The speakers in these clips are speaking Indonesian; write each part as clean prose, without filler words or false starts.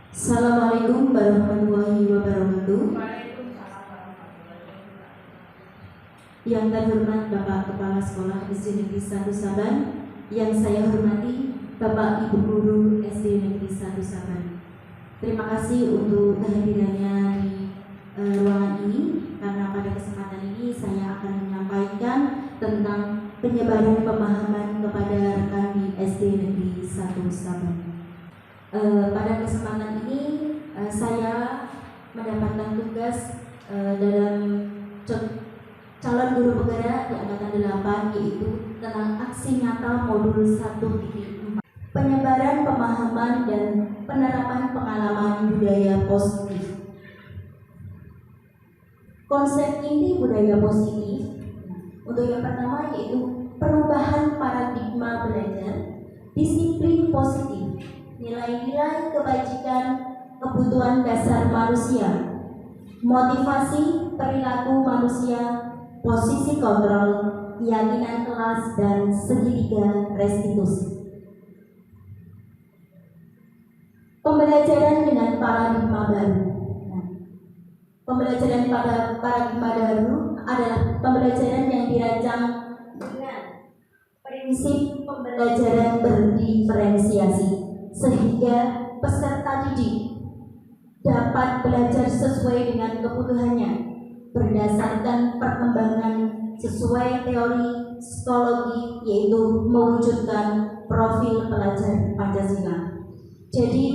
Assalamualaikum warahmatullahi wabarakatuh. Yang terhormat Bapak Kepala Sekolah SD Negeri 1 Saban, yang saya hormati Bapak Ibu Guru SD Negeri 1 Saban. Terima kasih untuk kehadirannya di ruangan ini, karena pada kesempatan ini saya akan menyampaikan tentang penyebaran pemahaman kepada rekan di SD Negeri 1 Saban. Pada kesempatan ini saya mendapatkan tugas dalam calon guru penggerak di Angkatan 8, yaitu tentang aksi nyata modul 1.4, penyebaran pemahaman dan penerapan pengalaman budaya positif. Konsep inti budaya positif untuk yang pertama yaitu perubahan paradigma belajar, disiplin positif, nilai-nilai kebajikan, kebutuhan dasar manusia, motivasi perilaku manusia, posisi kontrol, keyakinan kelas, dan segitiga restitusi. Pembelajaran dengan paradigma baru. Pembelajaran pada paradigma baru adalah pembelajaran yang dirancang dengan prinsip pembelajaran berdiferensiasi, sehingga peserta didik dapat belajar sesuai dengan kebutuhannya berdasarkan perkembangan sesuai teori psikologi, yaitu mewujudkan profil pelajar Pancasila. Jadi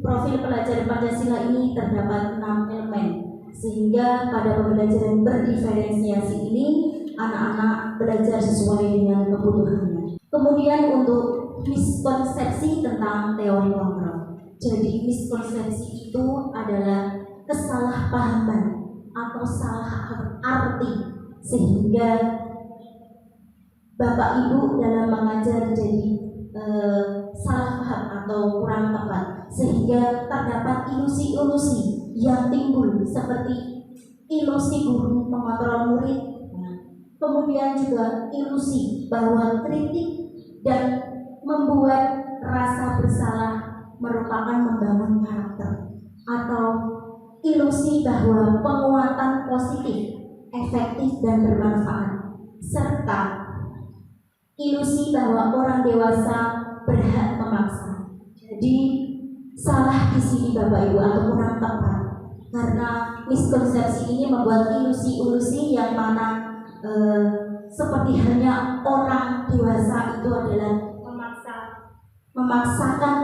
profil pelajar Pancasila ini terdapat 6 elemen, sehingga pada pembelajaran berdiferensiasi ini anak-anak belajar sesuai dengan kebutuhannya. Kemudian untuk miskonsepsi tentang teori kontrol. Jadi miskonsepsi itu adalah kesalahpahaman atau salah arti, sehingga Bapak Ibu dalam mengajar jadi salah paham atau kurang tepat, sehingga terdapat ilusi-ilusi yang timbul seperti ilusi guru mengontrol murid, kemudian juga ilusi bahwa kritik dan membuat rasa bersalah merupakan membangun karakter, atau ilusi bahwa penguatan positif, efektif, dan bermanfaat, serta ilusi bahwa orang dewasa berhak memaksa. Jadi salah di sini Bapak Ibu atau kurang tepat, karena miskonsepsi ini membuat ilusi-ilusi yang mana seperti halnya orang dewasa itu adalah memaksakan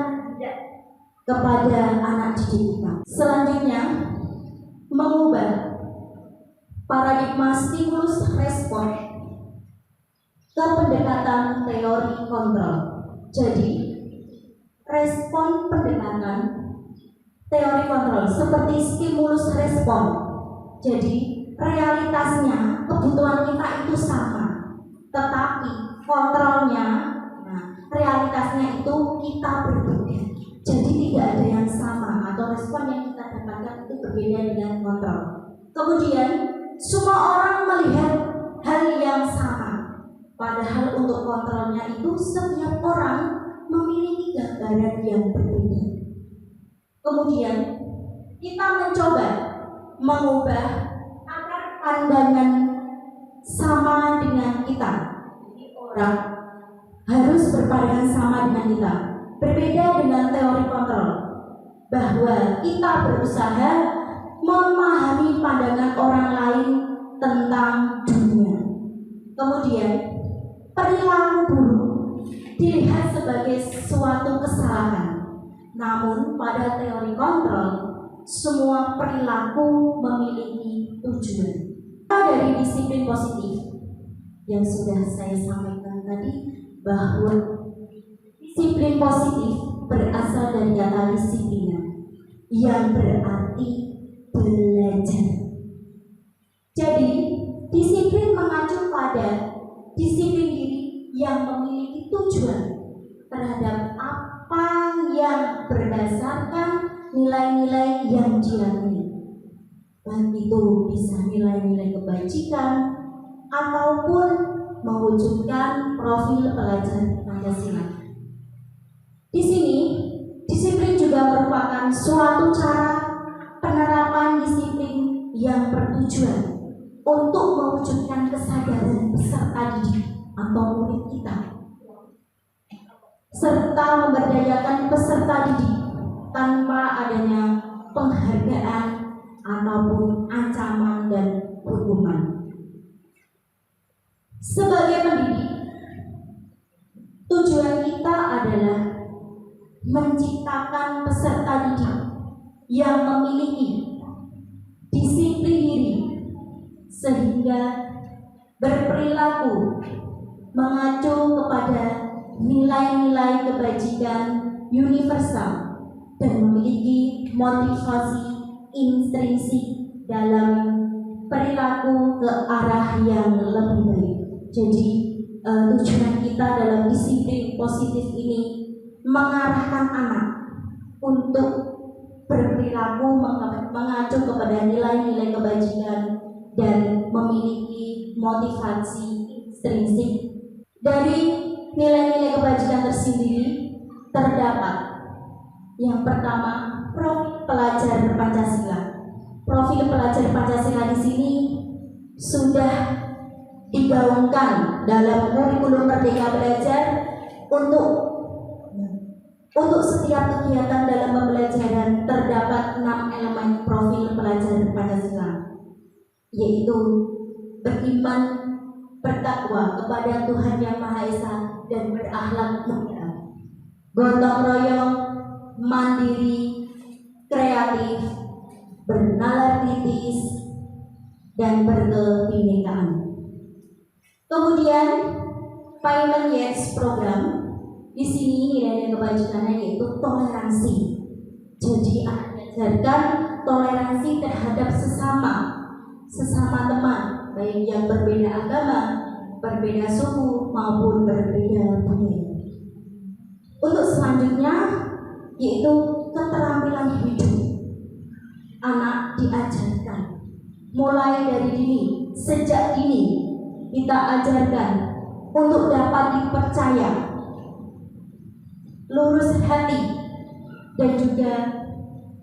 kepada anak didik kita. Selanjutnya, mengubah paradigma stimulus respon ke pendekatan teori kontrol. Jadi respon pendekatan teori kontrol seperti stimulus respon. Jadi realitasnya kebutuhan kita itu sama, tetapi kontrolnya, realitasnya itu kita berbeda. Jadi tidak ada yang sama, atau respon yang kita dapatkan itu berbeda dengan kontrol. Kemudian semua orang melihat hal yang sama, padahal untuk kontrolnya itu setiap orang memiliki gambaran yang berbeda. Kemudian kita mencoba mengubah agar pandangan sama dengan kita. Jadi orang harus berpandangan sama dengan kita, berbeda dengan teori kontrol, bahwa kita berusaha memahami pandangan orang lain tentang dunia. Kemudian perilaku buruk dilihat sebagai suatu kesalahan, namun pada teori kontrol semua perilaku memiliki tujuan. Dari disiplin positif yang sudah saya sampaikan tadi, bahwa disiplin positif berasal dari kata disiplina, yang berarti belajar. Jadi disiplin mengacu pada disiplin diri yang memiliki tujuan terhadap apa yang berdasarkan nilai-nilai yang diakini, baik itu bisa nilai-nilai kebajikan ataupun mewujudkan profil pelajar Pancasila. Di sini disiplin juga merupakan merupakan suatu cara penerapan disiplin yang bertujuan untuk mewujudkan kesadaran peserta didik atau murid kita, serta memberdayakan peserta didik tanpa adanya penghargaan ataupun ancaman dan hukuman. Sebagai pendidik, tujuan kita adalah menciptakan peserta didik yang memiliki disiplin diri sehingga berperilaku mengacu kepada nilai-nilai kebajikan universal dan memiliki motivasi intrinsik dalam perilaku ke arah yang lebih baik. Jadi tujuan kita dalam disiplin positif ini mengarahkan anak untuk berperilaku mengacu kepada nilai-nilai kebajikan dan memiliki motivasi intrinsik. Dari nilai-nilai kebajikan tersendiri terdapat yang pertama, profil pelajar Pancasila. Profil pelajar Pancasila di sini sudah digaungkan dalam kurikulum Merdeka Belajar untuk setiap kegiatan dalam pembelajaran terdapat 6 elemen profil pelajar Pancasila, yaitu beriman, bertakwa kepada Tuhan Yang Maha Esa dan berakhlak mulia, gotong royong, mandiri, kreatif, bernalar kritis, dan berkebinekaan. Kemudian Payment Years program di sini nilai kebajikannya yaitu toleransi. Jadi ajarkan toleransi terhadap sesama teman, baik yang berbeda agama, berbeda suku maupun berbeda budaya. Untuk selanjutnya yaitu keterampilan hidup. Anak diajarkan mulai dari dini, sejak dini kita ajarkan untuk dapat dipercaya, lurus hati, dan juga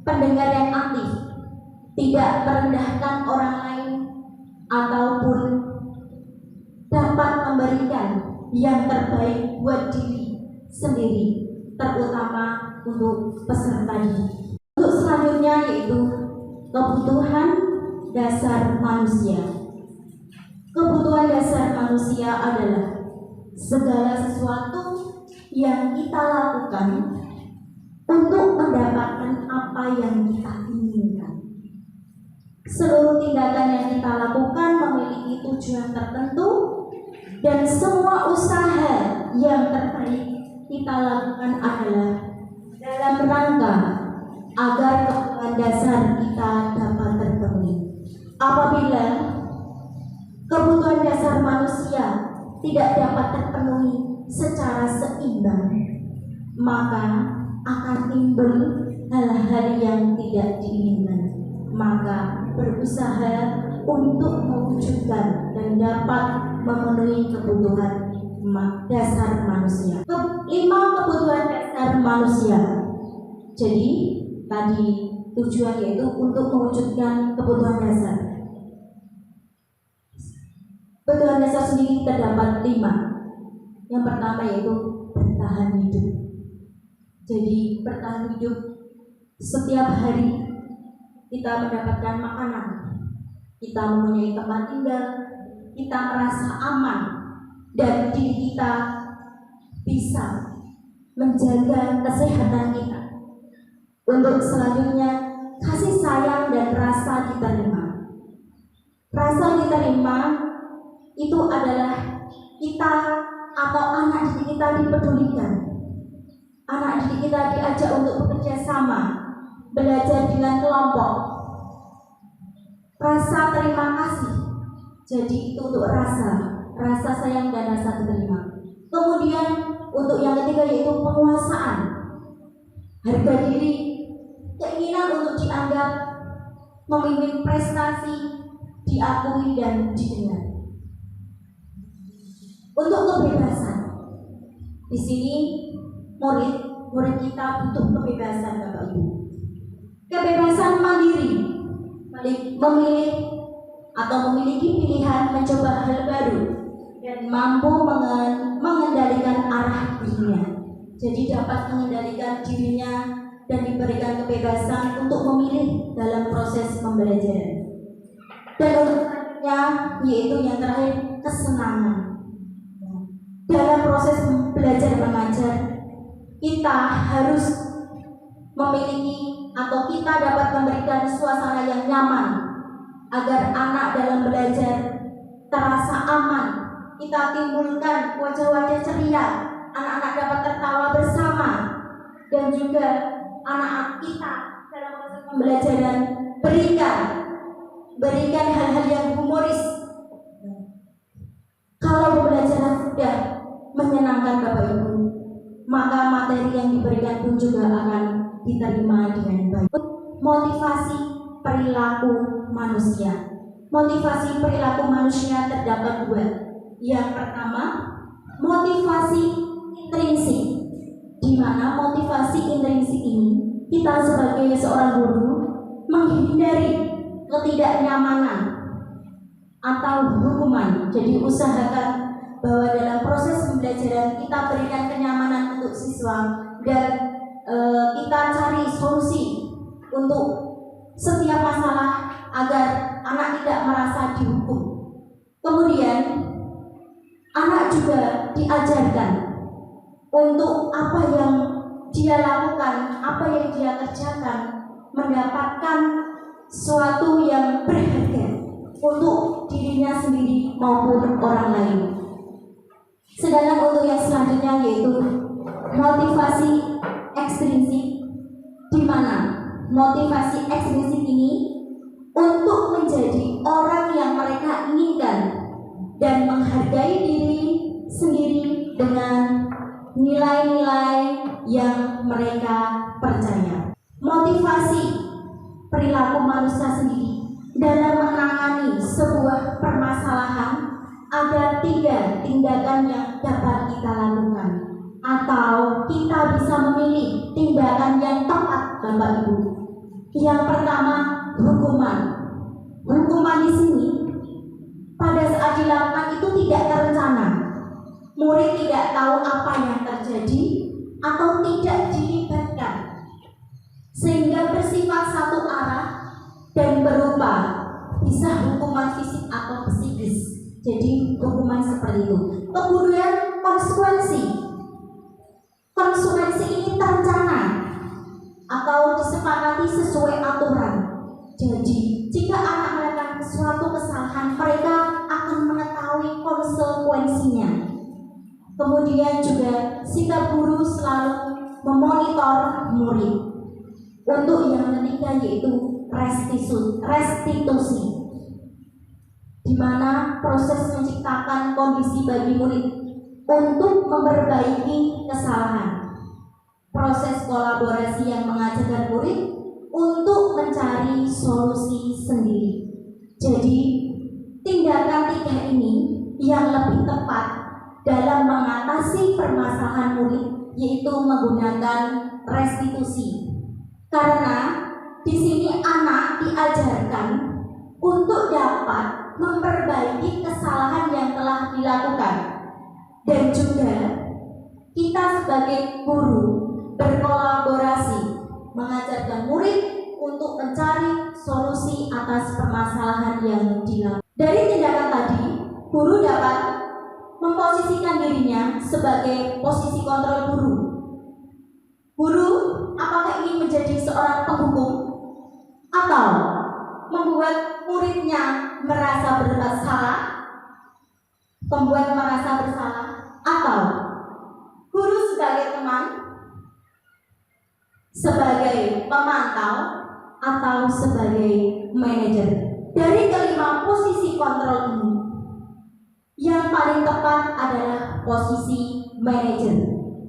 pendengar yang aktif, tidak merendahkan orang lain ataupun dapat memberikan yang terbaik buat diri sendiri, terutama untuk peserta didik. Untuk selanjutnya yaitu kebutuhan dasar manusia. Kebutuhan dasar manusia adalah segala sesuatu yang kita lakukan untuk mendapatkan apa yang kita inginkan. Seluruh tindakan yang kita lakukan memiliki tujuan tertentu, dan semua usaha yang terbaik kita lakukan adalah dalam rangka agar kebutuhan dasar kita dapat terpenuhi. Apabila kebutuhan dasar manusia tidak dapat terpenuhi secara seimbang, maka akan timbul hal-hal yang tidak diinginkan. Maka berusaha untuk mewujudkan dan dapat memenuhi kebutuhan dasar manusia. 5 kebutuhan dasar manusia. Jadi tadi tujuan yaitu untuk mewujudkan kebutuhan dasar. Kebutuhan dasar sendiri terdapat 5. Yang pertama yaitu bertahan hidup. Jadi bertahan hidup, setiap hari kita mendapatkan makanan, kita mempunyai tempat tinggal, kita merasa aman, dan diri kita bisa menjaga kesehatan kita. Untuk selanjutnya, kasih sayang dan rasa diterima. Rasa diterima itu adalah kita atau anak didik kita dipedulikan. Anak didik kita diajak untuk bekerja sama, belajar dengan kelompok. Rasa terima kasih. Jadi itu untuk rasa sayang dan rasa diterima. Kemudian untuk yang ketiga yaitu penguasaan. Harga diri, keinginan untuk dianggap, memimpin prestasi, diakui dan didengar. Untuk kebebasan, di sini murid kita butuh kebebasan Bapak Ibu. memilih atau memiliki pilihan mencoba hal baru dan mampu mengendalikan arah dirinya. Jadi dapat mengendalikan dirinya dan diberikan kebebasan untuk memilih dalam proses pembelajaran. Dan selanjutnya yaitu yang terakhir, kesenangan. Dalam proses belajar mengajar, kita harus memiliki atau kita dapat memberikan suasana yang nyaman agar anak dalam belajar terasa aman. Kita timbulkan wajah-wajah ceria, anak-anak dapat tertawa bersama, dan juga anak-anak kita dalam proses pembelajaran berikan hal-hal yang humoris. Kalau pembelajaran sudah menyenangkan Bapak Ibu, maka materi yang diberikan pun juga akan diterima dengan baik. Motivasi perilaku manusia. Motivasi perilaku manusia terdapat dua. Yang pertama, motivasi intrinsik, di mana motivasi intrinsik ini kita sebagai seorang guru menghindari ketidaknyamanan atau hukuman. Jadi usahakan bahwa dalam proses pembelajaran kita berikan kenyamanan untuk siswa dan kita cari solusi untuk setiap masalah agar anak tidak merasa dihukum. Kemudian anak juga diajarkan untuk apa yang dia lakukan, apa yang dia kerjakan, mendapatkan suatu yang berharga untuk dirinya sendiri maupun orang lain. Sedangkan untuk yang selanjutnya yaitu motivasi ekstrinsik, di mana motivasi ekstrinsik ini untuk menjadi orang yang mereka inginkan dan menghargai diri sendiri dengan nilai-nilai yang mereka percaya. Motivasi perilaku manusia sendiri dalam menangani sebuah permasalahan ada 3 tindakan yang dapat kita lakukan, atau kita bisa memilih tindakan yang tepat, Bapak Ibu. Yang pertama, hukuman. Hukuman di sini pada saat dilakukan itu tidak terencana. Murid tidak tahu apa yang terjadi atau tidak dilibatkan, sehingga bersifat satu arah dan berupa bisa hukuman fisik atau psikis. Jadi hukuman seperti itu. Kemudian konsekuensi. Konsekuensi ini terencana atau disepakati sesuai aturan. Jadi jika anak melakukan suatu kesalahan, mereka akan mengetahui konsekuensinya. Kemudian juga sikap guru selalu memonitor murid. Untuk yang ketiga yaitu restitusi, di mana proses menciptakan kondisi bagi murid untuk memperbaiki kesalahan. Proses kolaborasi yang mengajarkan murid untuk mencari solusi sendiri. Jadi tindakan 3 ini yang lebih tepat dalam mengatasi permasalahan murid, yaitu menggunakan restitusi. Karena di sini anak diajarkan untuk dapat memperbaiki kesalahan yang telah dilakukan, dan juga kita sebagai guru berkolaborasi mengajarkan murid untuk mencari solusi atas permasalahan yang dilakukan. Dari tindakan tadi, guru dapat memposisikan dirinya sebagai posisi kontrol guru. Guru apakah ingin menjadi seorang penghukum atau membuat muridnya merasa bersalah, atau guru sebagai teman, sebagai pemantau, atau sebagai manajer. Dari kelima posisi kontrol ini, yang paling tepat adalah posisi manajer,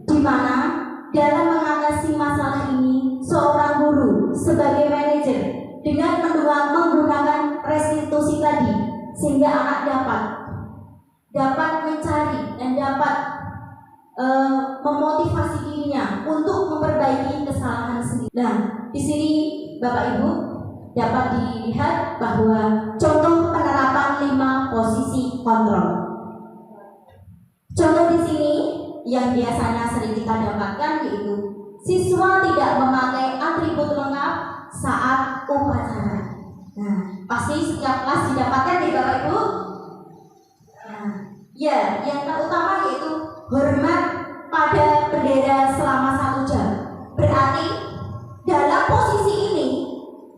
di mana dalam mengatasi masalah ini seorang guru sebagai manajer dengan menggunakan restitusi tadi, sehingga anak dapat mencari dan dapat memotivasi dirinya untuk memperbaiki kesalahan sendiri. Nah, di sini Bapak Ibu, dapat dilihat bahwa contoh penerapan 5 posisi kontrol. Contoh di sini yang biasanya sering kita dapatkan yaitu siswa tidak memakai atribut lengkap saat upacara. Nah, pasti setiap kelas didapatkan ya Bapak Ibu. Nah, ya, yang terutama yaitu hormat pada bendera selama 1 jam. Berarti dalam posisi ini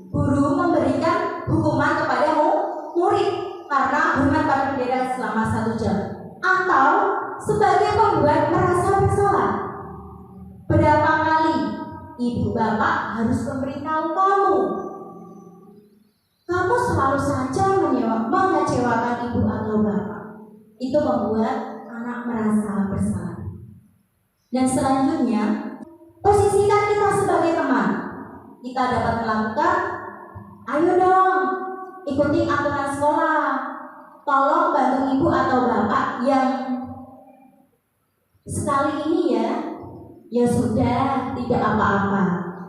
guru memberikan hukuman kepada murid karena hormat pada bendera selama 1 jam, atau sebagai pembuat merasa bersalah. Berapa kali ibu bapak harus memberitahu kamu selalu saja mengecewakan ibu atau bapak. Itu membuat anak merasa bersalah. Dan selanjutnya, posisikan kita sebagai teman. Kita dapat melakukan, ayo dong, ikuti aturan sekolah. Tolong bantu ibu atau bapak yang sekali ini ya sudah, tidak apa-apa.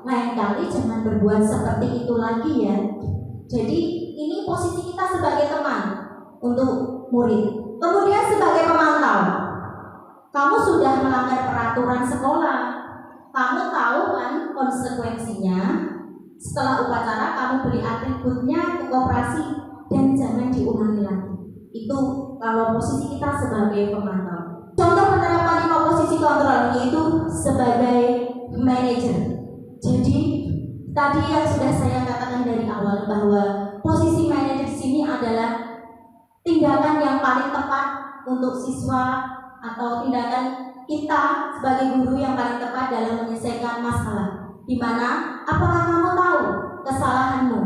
Lain kali jangan berbuat seperti itu lagi ya. Jadi ini posisi kita sebagai teman untuk murid. Kemudian sebagai pemantau, kamu sudah melanggar peraturan sekolah. Kamu tahu kan konsekuensinya. Setelah upacara kamu beli atributnya ke koperasi dan jangan diulangi lagi. Itu kalau posisi kita sebagai pemantau. Contoh penerapan 5 posisi kontrol yaitu sebagai manajer. Jadi tadi yang sudah saya katakan dari awal bahwa posisi manajer di sini adalah tindakan yang paling tepat untuk siswa atau tindakan kita sebagai guru yang paling tepat dalam menyelesaikan masalah. Di mana apakah kamu tahu kesalahanmu?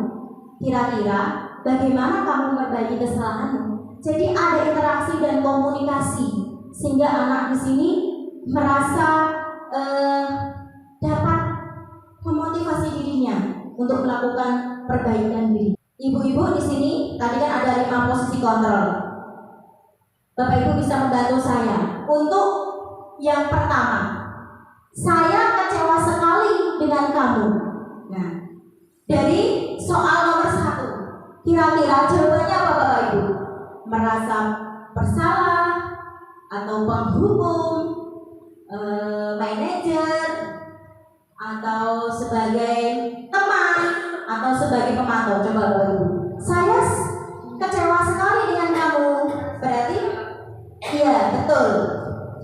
Kira-kira bagaimana kamu memperbaiki kesalahanmu? Jadi ada interaksi dan komunikasi sehingga anak di sini merasa dapat memotivasi dirinya untuk melakukan perbaikan diri. Ibu-ibu di sini tadi kan ada 5 posisi kontrol. Bapak Ibu bisa membantu saya untuk yang pertama. Saya kecewa sekali dengan kamu. Nah, dari soal nomor 1, kira-kira jawabannya apa Bapak Ibu? Merasa bersalah atau penghukum, manajer, atau sebagai teman, atau sebagai pemantau? Coba Bapak Ibu. Saya kecewa sekali dengan kamu. Berarti iya, betul.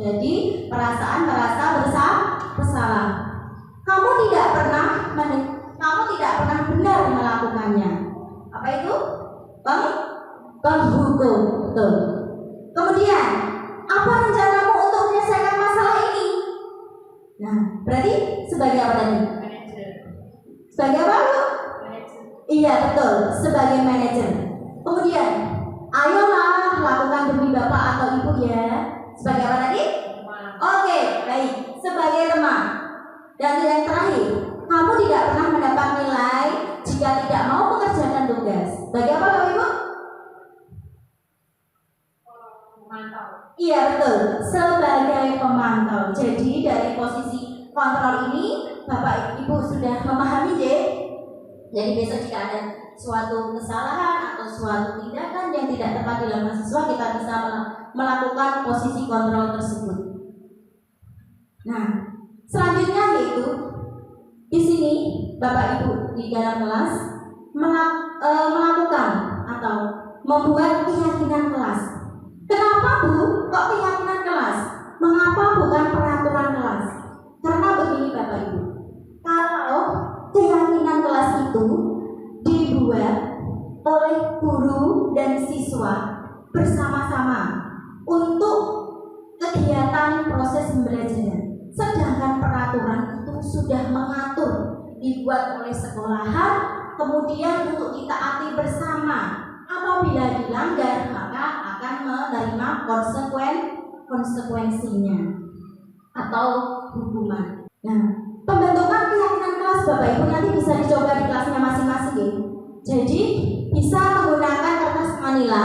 Jadi perasaan merasa bersalah. Kamu tidak pernah benar melakukannya. Apa itu? Penghukum. Betul. Kemudian, apa rencanamu untuk menyelesaikan masalah ini? Nah, berarti sebagai apa tadi? Sebagai apa? Iya, betul. Sebagai manajer. Kemudian, ayolah lakukan demi bapak atau ibu ya. Sebagai apa tadi? Oke, baik. Sebagai teman. Dan yang terakhir, kamu tidak pernah mendapat nilai jika tidak mau mengerjakan tugas. Sebagai apa Bapak Ibu? Pemantau. Iya, betul. Sebagai pemantau. Jadi dari posisi kontrol ini Bapak Ibu sudah memahami ya. Jadi besok jika ada suatu kesalahan atau suatu tindakan yang tidak tepat dilakukan siswa, kita bisa melakukan posisi kontrol tersebut. Nah, selanjutnya yaitu di sini Bapak Ibu di dalam kelas melakukan atau membuat keyakinan kelas. Kenapa Bu? Kok keyakinan kelas? Mengapa bukan peraturan kelas? Karena begini Bapak Ibu, kalau keyakinan kelas itu dibuat oleh guru dan siswa bersama-sama untuk kegiatan proses pembelajaran, sedangkan peraturan itu sudah mengatur, dibuat oleh sekolahan, kemudian untuk ditaati bersama. Apabila dilanggar maka akan menerima konsekuensinya atau hukuman. Nah, pembentukan keyakinan kelas Bapak Ibu nanti bisa dicoba di kelasnya masing-masing ya. Jadi bisa menggunakan kertas manila,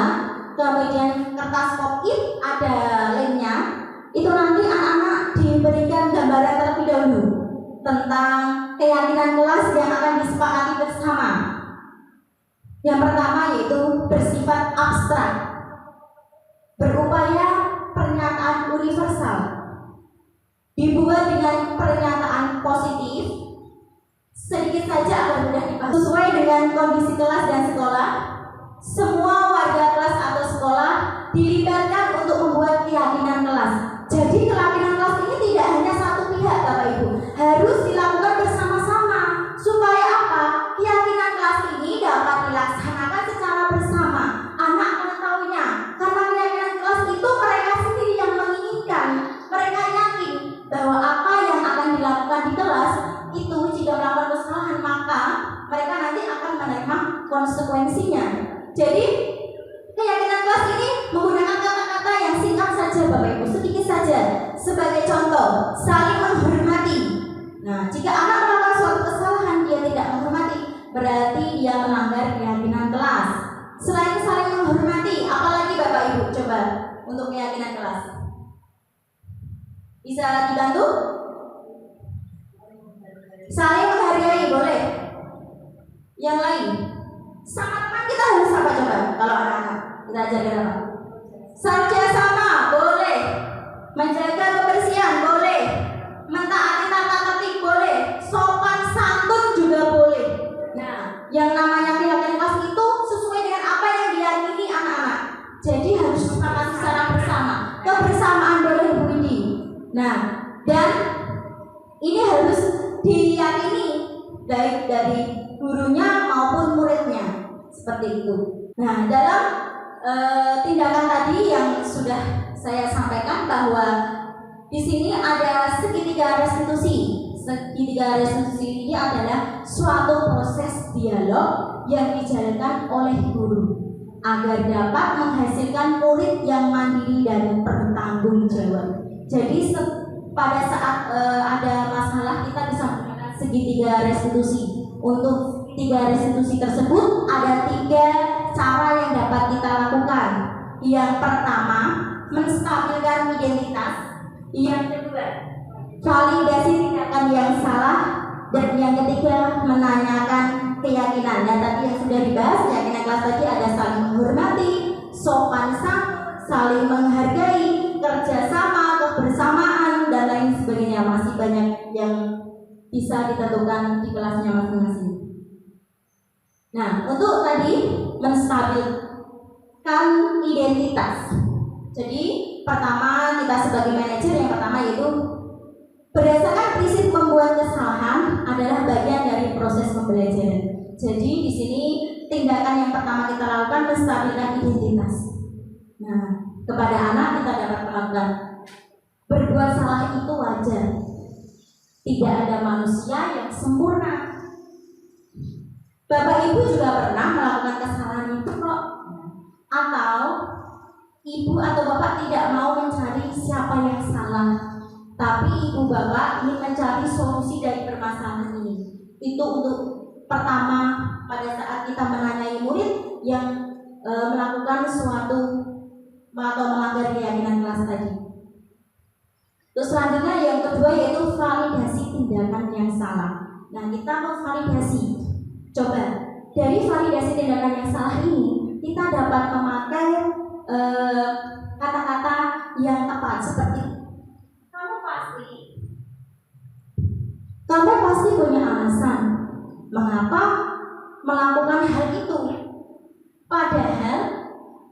kemudian kertas pop-it ada lemnya. Itu nanti anak-anak diberikan gambaran terlebih dahulu tentang keyakinan kelas yang akan disepakati bersama. Yang pertama yaitu bersifat abstrak, berupaya pernyataan universal, dibuat dengan pernyataan positif, sedikit saja agar mudah dipahami, sesuai dengan kondisi kelas dan sekolah. Semua warga kelas atau sekolah dilibatkan untuk membuat keyakinan kelas. Jadi keyakinan kelas ini tidak hanya satu pihak, Bapak Ibu, harus dilakukan bersama-sama. Supaya apa? Keyakinan kelas ini dapat dilaksanakan secara bersama. Anak mengetahuinya, karena keyakinan kelas itu mereka sendiri yang menginginkan. Mereka yakin bahwa apa yang akan dilakukan di kelas itu, jika melakukan kesalahan maka mereka nanti akan menerima konsekuensinya. Jadi keyakinan kelas ini menggunakan kata-kata yang singkat saja, Bapak Ibu, sedikit saja. Sebagai contoh, saling menghormati. Nah, jika anak melakukan suatu kesalahan dia tidak menghormati, berarti dia melanggar keyakinan kelas. Selain saling menghormati, apalagi Bapak Ibu coba untuk keyakinan kelas? Bisa dibantu? Saling menghargai, boleh. Yang lain? Sama teman kita harus apa coba? Kalau anak-anak kita ajarkan apa? Kerjasama, boleh. Menjaga kebersihan, boleh. Mentaati tata tertib, boleh. Sopan santun juga boleh. Nah, yang namanya keyakinan kelas itu sesuai dengan apa yang diyakini anak-anak. Jadi harus disepakati secara bersama. Kebersamaan boleh, Bu Widi. Nah, dan ini harus diyakini baik dari gurunya maupun muridnya, seperti itu. Nah, dalam tindakan tadi yang sudah saya sampaikan bahwa di sini ada segitiga restitusi. Segitiga restitusi ini adalah suatu proses dialog yang dijalankan oleh guru agar dapat menghasilkan murid yang mandiri dan bertanggung jawab. Jadi pada saat ada masalah kita bisa menggunakan segitiga restitusi. Untuk 3 restitusi tersebut ada 3 cara yang dapat kita lakukan. Yang pertama, menstabilkan identitas. Yang kedua, validasi tindakan yang salah. Dan yang ketiga, menanyakan keyakinan. Dan tadi yang sudah dibahas, keyakinan kelas tadi ada saling menghormati, sopan santun, saling menghargai, kerjasama, kebersamaan, dan lain sebagainya. Masih banyak yang bisa ditentukan di kelasnya masing-masing. Nah, untuk tadi menstabilkan identitas. Jadi pertama, kita sebagai manajer yang pertama yaitu berdasarkan prinsip membuat kesalahan adalah bagian dari proses pembelajaran. Jadi di sini tindakan yang pertama kita lakukan menstabilkan identitas. Nah, kepada anak kita dapat melakukan berbuat salah itu wajar. Tidak ada manusia yang sempurna. Bapak Ibu juga pernah melakukan kesalahan itu kok. Atau Ibu atau Bapak tidak mau mencari siapa yang salah, tapi Ibu Bapak ingin mencari solusi dari permasalahan ini. Itu untuk pertama pada saat kita menanyai murid yang melakukan suatu atau melanggar keyakinan kelas tadi. Terus selanjutnya yang kedua yaitu validasi tindakan yang salah. Nah, kita memvalidasi. Coba dari validasi tindakan yang salah ini kita dapat memakai kata-kata yang tepat seperti kamu pasti punya alasan mengapa melakukan hal itu. Padahal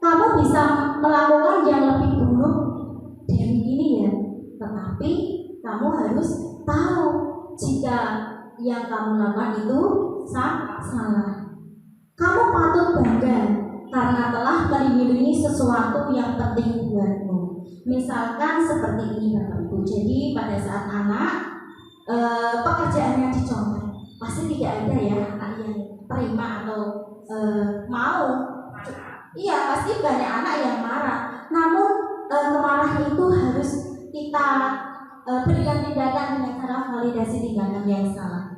kamu bisa melakukan yang lebih buruk dari ini ya. Tetapi kamu harus tahu jika yang kamu lakukan itu salah. Kamu patut bangga karena telah melindungi sesuatu yang penting buatmu. Misalkan seperti ini Bapak Ibu. Jadi pada saat anak pekerjaannya dicontoh, pasti tidak ada ya anak yang terima atau mau. Iya, pasti banyak anak yang marah. Namun kemarahan itu harus kita berikan tindakan dengan cara validasi tindakan yang salah.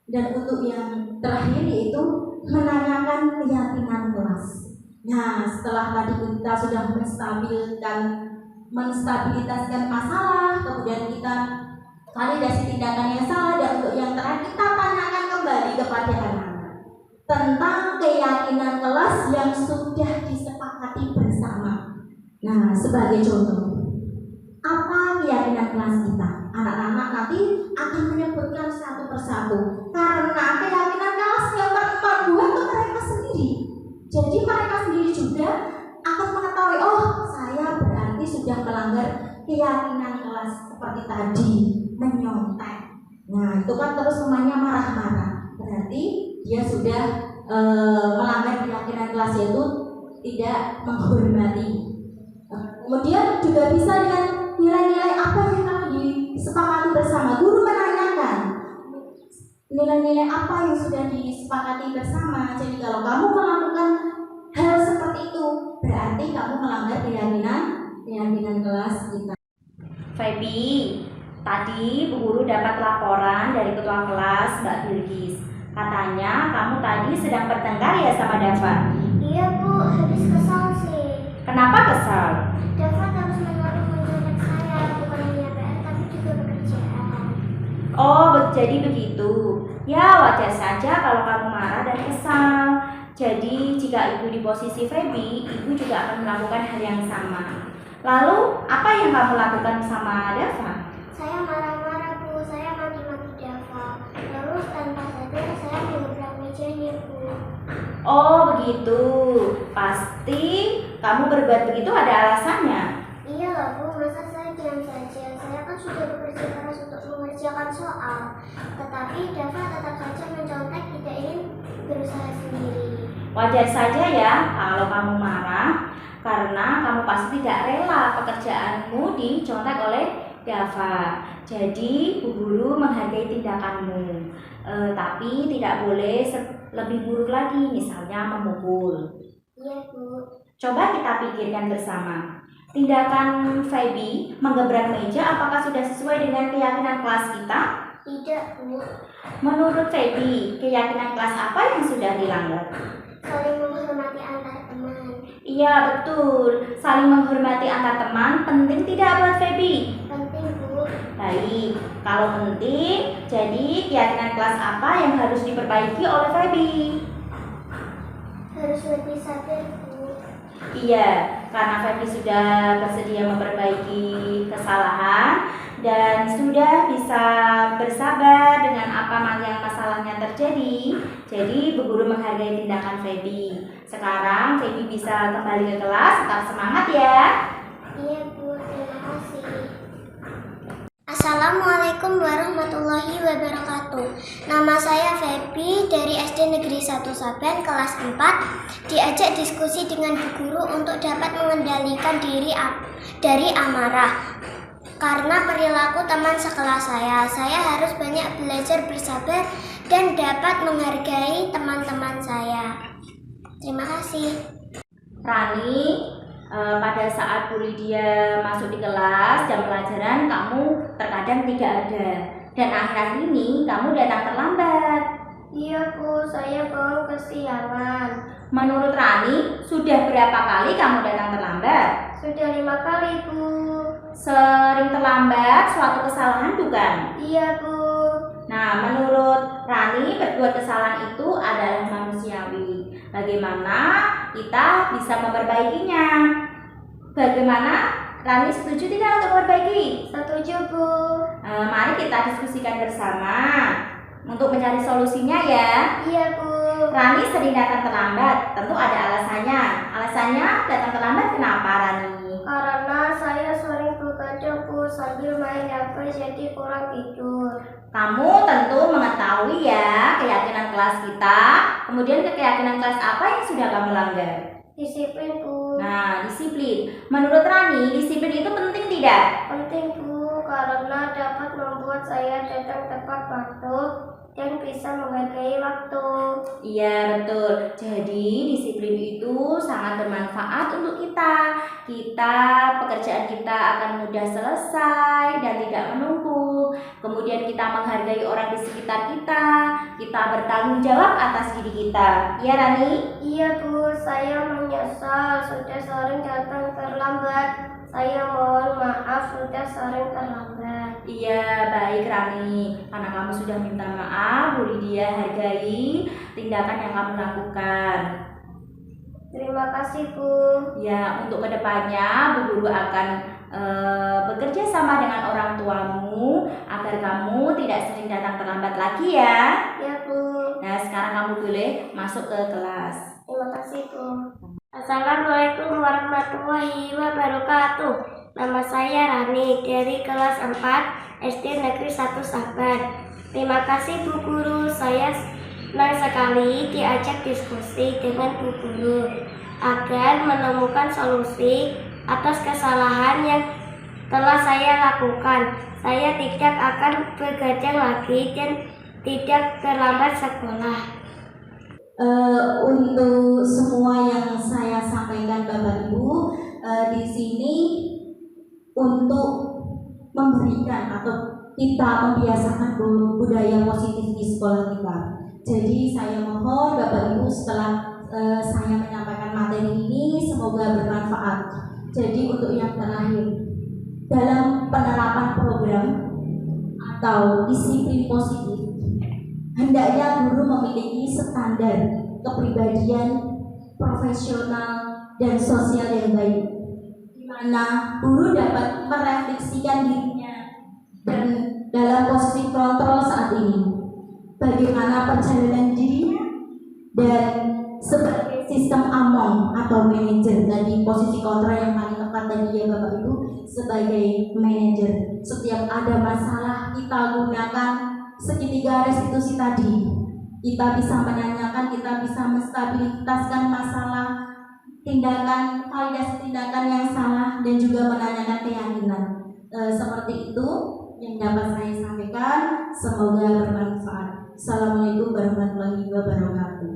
Dan untuk yang terakhir yaitu menanyakan keyakinan kelas. Nah, setelah tadi kita sudah menstabilitaskan masalah, kemudian kita validasi tindakan yang salah, dan untuk yang terakhir kita tanyakan kembali kepada anak-anak. tentang keyakinan kelas yang sudah disepakati bersama. Nah, sebagai contoh, apa keyakinan kelas kita? Anak-anak nanti akan menyebutkan satu persatu, karena keyakinan kelas yang berempat buat itu mereka sendiri. Jadi mereka sendiri juga akan mengetahui, oh saya berarti sudah melanggar keyakinan kelas seperti tadi, menyontek. Nah itu kan terus temannya marah-marah, berarti dia sudah melanggar keyakinan kelas, yaitu tidak menghormati. Kemudian juga bisa dengan nilai-nilai apa yang telah disepakati bersama. Guru menanyakan nilai-nilai apa yang sudah disepakati bersama. Jadi kalau kamu melakukan hal seperti itu, berarti kamu melanggar keyakinan kelas kita. Feby, tadi Bu Guru dapat laporan dari ketua kelas Mbak Bilgis. Katanya kamu tadi sedang bertengkar ya sama Dava? Iya Bu, habis kesal sih. Kenapa kesal? Dava terus menyuruh mencontek saya, bukan hanya PR tapi juga pekerjaan. Oh, jadi begitu. Ya, wajar saja kalau kamu marah dan kesal. Jadi, jika ibu di posisi Feby, ibu juga akan melakukan hal yang sama. Lalu, apa yang kamu lakukan sama Dava? Saya marah-marah Bu, saya maki-maki Dava. Terus tanpa sadar saya mengebrak mejanya Bu. Oh, begitu. Pasti kamu berbuat begitu ada alasannya. Iya lah Bu, masa saya diam saja? Saya kan sudah bekerja keras untuk mengerjakan soal. Tetapi Dava tetap saja mencontek, tidak ingin berusaha sendiri. Wajar saja ya kalau kamu marah, karena kamu pasti tidak rela pekerjaanmu dicontek oleh Dava. Jadi Bu Guru menghargai tindakanmu, tapi tidak boleh lebih buruk lagi, misalnya memukul. Iya Bu. Coba kita pikirkan bersama. Tindakan Feby menggebrak meja apakah sudah sesuai dengan keyakinan kelas kita? Tidak Bu. Menurut Feby, keyakinan kelas apa yang sudah dilanggar? Saling menghormati antar teman. Iya betul, saling menghormati antar teman penting tidak buat Feby? Penting Bu. Baik, kalau penting, jadi keyakinan kelas apa yang harus diperbaiki oleh Feby? Harus lebih sabar Bu. Iya, karena Feby sudah bersedia memperbaiki kesalahan dan sudah bisa bersabar dengan apa yang masalahnya terjadi. Jadi Bu Guru menghargai tindakan Feby. Sekarang Feby bisa kembali ke kelas, tetap semangat ya. Iya Bu, terima kasih. Assalamualaikum warahmatullahi wabarakatuh. Nama saya Feby dari SD Negeri 1 Saban kelas 4. Diajak diskusi dengan Bu Guru untuk dapat mengendalikan diri dari amarah. Karena perilaku teman sekelas saya harus banyak belajar bersabar dan dapat menghargai teman-teman saya. Terima kasih. Rani, pada saat Bu Lydia masuk di kelas jam pelajaran kamu terkadang tidak ada, dan akhir-akhir ini kamu datang terlambat. Iya Bu, saya bohong kesiangan. Menurut Rani, sudah berapa kali kamu datang terlambat? Sudah 5 kali Bu. Sering terlambat suatu kesalahan bukan? Iya Bu. Nah, menurut Rani, berbuat kesalahan itu adalah manusiawi. Bagaimana kita bisa memperbaikinya? Bagaimana? Rani setuju tidak untuk memperbaiki? Setuju Bu. Mari kita diskusikan bersama untuk mencari solusinya ya. Iya Bu. Rani sering datang terlambat, tentu ada alasannya. Alasannya datang terlambat kenapa Rani? Karena saya sering begadang Bu sambil main HP jadi kurang tidur. Kamu tentu mengetahui ya keyakinan kelas kita. Kemudian keyakinan kelas apa yang sudah kamu langgar? Disiplin Bu. Nah, disiplin. Menurut Rani, disiplin itu penting tidak? Penting Bu, karena dapat membuat saya datang tepat waktu dan bisa menghargai waktu. Iya betul. Jadi disiplin itu sangat bermanfaat untuk kita. Pekerjaan kita akan mudah selesai dan tidak menumpuk. Kemudian kita menghargai orang di sekitar kita. Kita bertanggung jawab atas diri kita. Iya Rani? Iya Bu, saya menyesal sudah sering datang terlambat. Saya mohon maaf sudah sering terlambat. Iya, baik Rani. Karena kamu sudah minta maaf, Bu Lydia hargai tindakan yang kamu lakukan. Terima kasih, Bu. Ya, untuk kedepannya Bu Guru akan bekerja sama dengan orang tuamu agar kamu tidak sering datang terlambat lagi ya. Ya, Bu. Nah, sekarang kamu boleh masuk ke kelas. Terima kasih, Bu. Assalamualaikum warahmatullahi wabarakatuh. Nama saya Rani dari kelas 4 SD Negeri 1 Saban. Terima kasih Bu Guru, saya senang sekali diajak diskusi dengan Bu Guru agar menemukan solusi atas kesalahan yang telah saya lakukan. Saya tidak akan begadang lagi dan tidak terlambat sekolah. Untuk semua yang saya sampaikan Bapak Ibu di sini untuk memberikan atau kita membiasakan budaya positif di sekolah kita. Jadi saya mohon Bapak Ibu setelah saya menyampaikan materi ini semoga bermanfaat. Jadi untuk yang terakhir, dalam penerapan program atau disiplin positif, hendaknya guru memiliki standar kepribadian profesional dan sosial yang baik, di mana guru dapat merefleksikan dirinya dan dalam posisi kontrol saat ini, bagaimana perjalanan dirinya dan sebagai sistem among atau manajer. Tadi posisi kontrol yang paling tepat tadi ya Bapak Ibu, sebagai manajer. Setiap ada masalah kita gunakan segitiga restitusi tadi. Kita bisa menanyakan, kita bisa menstabilitaskan masalah, tindakan, validasi tindakan yang salah, dan juga menanyakan keyakinan. Seperti itu yang dapat saya sampaikan. Semoga bermanfaat. Assalamualaikum warahmatullahi wabarakatuh.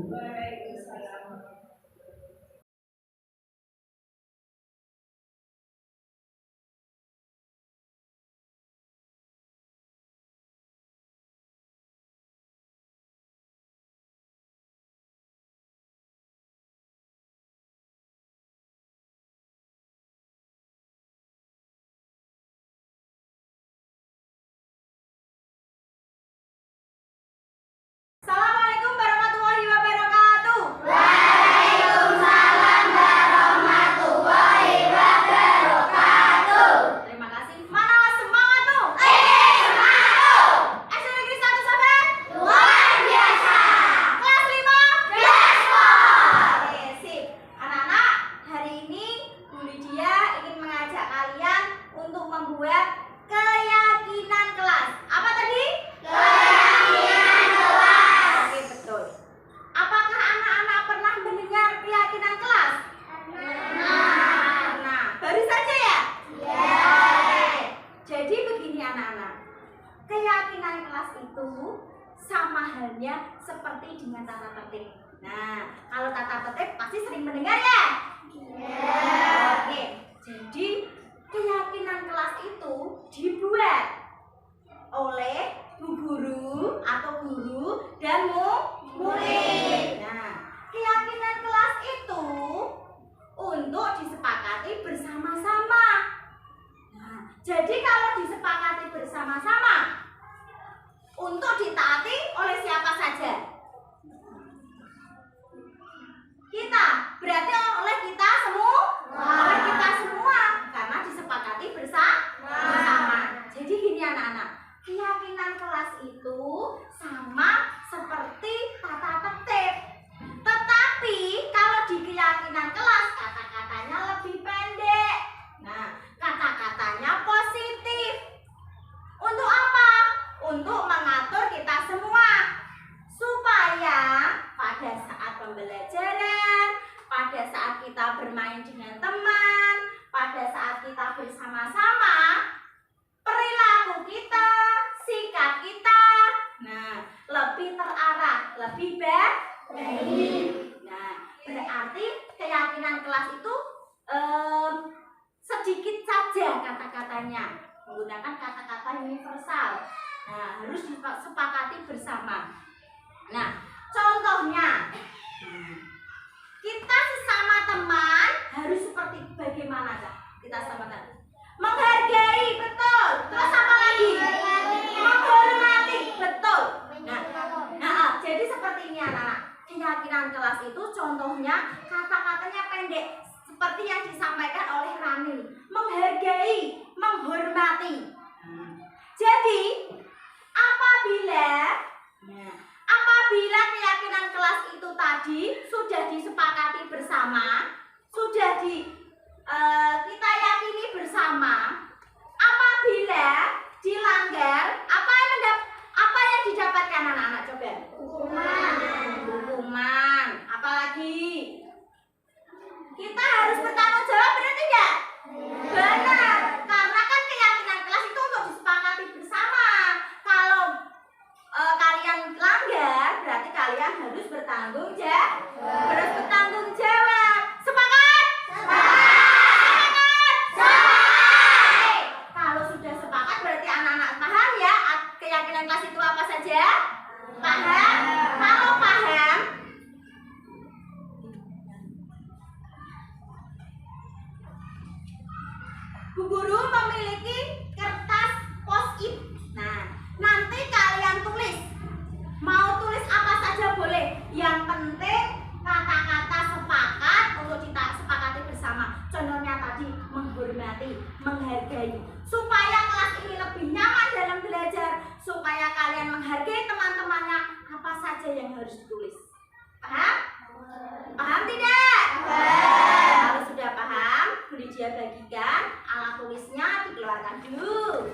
Assalamualaikum warahmatullahi wabarakatuh. Waalaikumsalam warahmatullahi wabarakatuh. Terima kasih. Mana semangat tuh? Semangat, Bu. SD Negeri 1 Saban. Luar biasa. Kelas 5. Gaspol. Oke, sip. Anak-anak, hari ini Bu Lydia ingin mengajak kalian untuk membuat keyakinan kelas. Apa tadi? Keyakinan kelas. Oke, betul. Apakah anak-anak pernah mendengar keyakinan kelas? Pernah. Baru saja ya? Oke. Jadi begini anak-anak. Keyakinan kelas itu sama halnya seperti dengan tata tertib. Nah, kalau tata tertib pasti sering mendengar ya? Oke. Jadi keyakinan kelas itu dibuat oleh bu guru atau guru dan murid. Nah, keyakinan kelas itu untuk disepakati bersama-sama. Nah, jadi kalau disepakati bersama-sama untuk ditaati oleh siapa saja? Kita, berarti oleh kita semua, oleh kita semua, karena disepakati bersama. Jadi gini anak-anak, keyakinan kelas itu sama seperti tata tertib. Tetapi kalau di keyakinan kelas kata-katanya lebih pendek. Nah, kata-katanya positif. Untuk apa? Untuk mengatur kita semua supaya pada saat pembelajaran, pada saat kita bermain dengan teman, pada saat kita bersama-sama, perilaku kita, sikap kita, nah, lebih terarah, lebih baik. Nah, berarti keyakinan kelas itu sedikit saja kata-katanya, menggunakan kata-kata universal. Nah, harus disepakati bersama. Nah, contohnya, kita sesama teman harus seperti bagaimana, Kak? Kita sama teman menghargai, betul. Terus apa lagi? ini anak-anak. Keyakinan kelas itu contohnya kata-katanya pendek seperti yang disampaikan oleh Rani. Menghargai, menghormati. Jadi apabila keyakinan kelas itu tadi sudah disepakati bersama, sudah kita yakini bersama, apabila dilanggar, apa yang didapatkan anak-anak coba? Hukuman. Apalagi kita harus bertanggung jawab, benar tidak? Benar, karena kan keyakinan kelas itu untuk disepakati bersama. Kalau kalian langgar, berarti kalian harus bertanggung jawab. Sepakat? Sepakat. Kalau sudah sepakat berarti anak-anak paham ya keyakinan kelas itu apa saja? Paham? Kalau paham, Bu Guru memiliki kertas post-it. Nah, nanti kalian tulis. Mau tulis apa saja boleh. Yang penting kata-kata sepakat untuk disepakati bersama. Contohnya tadi menghormati, menghargai. Supaya kelas ini lebih nyaman dalam belajar, supaya kalian menghargai teman-temannya, apa saja yang harus ditulis. Paham? Paham tidak? Kalau sudah paham, Bu Lydia bagikan alat tulisnya, dikeluarkan dulu.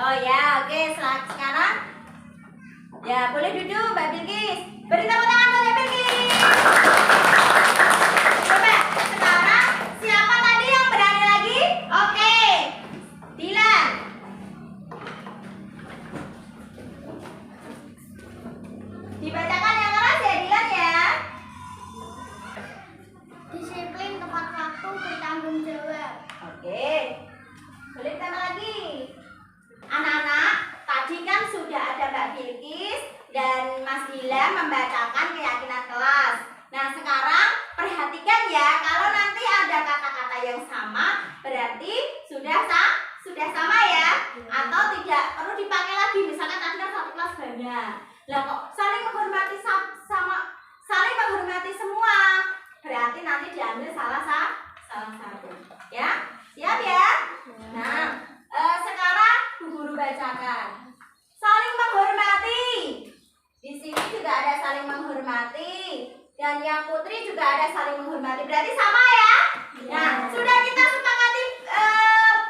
Oh ya, oke. Sekarang ya boleh duduk Mbak Bilkis. Beri tepuk tangan buat Mbak Bilkis. Coba sekarang siapa tadi yang berani lagi? Oke, Dilan. membacakan keyakinan kelas. Nah, sekarang perhatikan ya, kalau nanti ada kata-kata yang sama, berarti sudah sama ya, atau tidak perlu dipakai lagi. Misalkan tadi kan satu kelas banyak, lah kok saling menghormati saling menghormati semua, berarti nanti diambil salah satu ya. Siap ya? Nah, sekarang Bu Guru bacakan saling menghormati. Di sini juga ada saling menghormati, dan yang Putri juga ada saling menghormati, berarti sama ya. Nah, sudah kita sepakati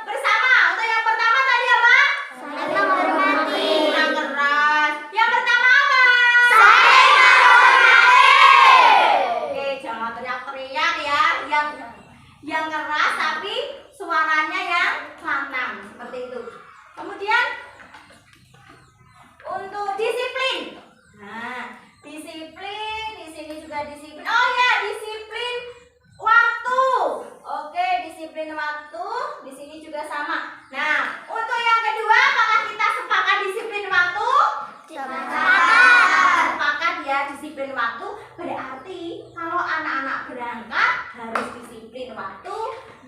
bersama. Untuk yang pertama tadi apa? Saling menghormati. Kurang keras. Yang pertama apa? Saling menghormati. Oke, jangan teriak-teriak ya. Yang keras tapi suaranya yang lantang seperti itu. Kemudian untuk disiplin. Nah, disiplin di sini juga disiplin. Oh ya, disiplin waktu. Oke, disiplin waktu di sini juga sama. Nah, untuk yang kedua, apakah kita sepakat disiplin waktu? Sepakat ya, disiplin waktu. Berarti kalau anak-anak berangkat harus disiplin waktu,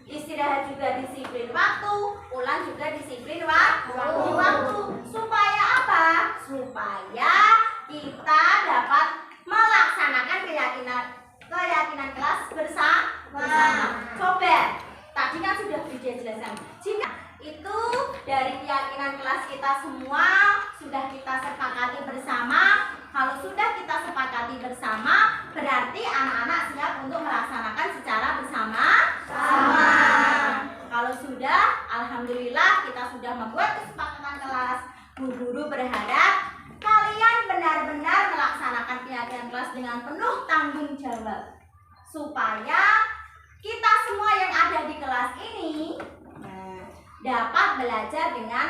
istirahat juga disiplin waktu, pulang juga disiplin waktu. Supaya apa? Supaya kita dapat melaksanakan keyakinan kelas bersama. Coba, tadi kan sudah Widya jelaskan. Jika itu dari keyakinan kelas kita semua sudah kita sepakati bersama. Kalau sudah kita sepakati bersama, berarti anak-anak siap untuk melaksanakan secara bersama. Kalau sudah, alhamdulillah kita sudah membuat kesepakatan kelas. Bu Guru berharap kalian benar-benar melaksanakan keyakinan kelas dengan penuh tanggung jawab, supaya kita semua yang ada di kelas ini dapat belajar dengan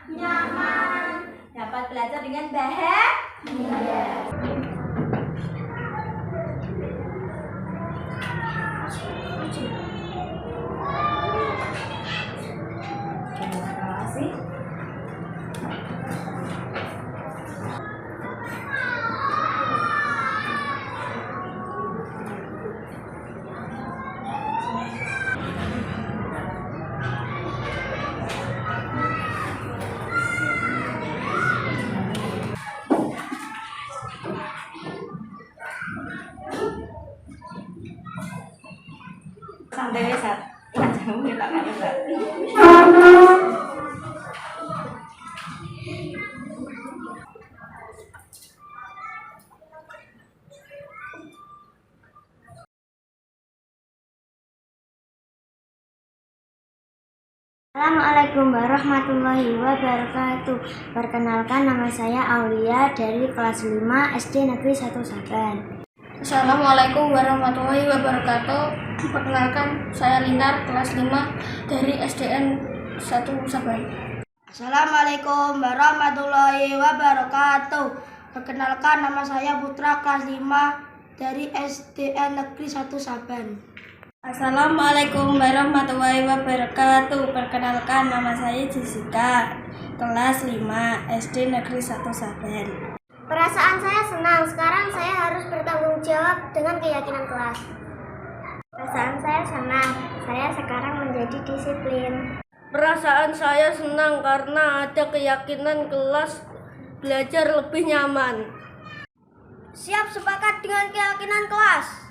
nyaman, dapat belajar dengan bahagia. Terima kasih. Santai saat jauh kita kan. Assalamualaikum warahmatullahi wabarakatuh. Perkenalkan, nama saya Aulia dari kelas 5 SD Negeri 1 Saban. Assalamualaikum warahmatullahi wabarakatuh. Perkenalkan, saya Linar, kelas 5 dari SDN 1 Saban. Assalamualaikum warahmatullahi wabarakatuh. Perkenalkan, nama saya Putra, kelas 5 dari SDN Negeri 1 Saban. Assalamualaikum warahmatullahi wabarakatuh. Perkenalkan, nama saya Jessica, kelas 5 SD Negeri 1 Saban. Perasaan saya senang, sekarang saya harus bertanggung jawab dengan keyakinan kelas. Perasaan saya senang, saya sekarang menjadi disiplin. Perasaan saya senang karena ada keyakinan kelas belajar lebih nyaman. Siap sepakat dengan keyakinan kelas.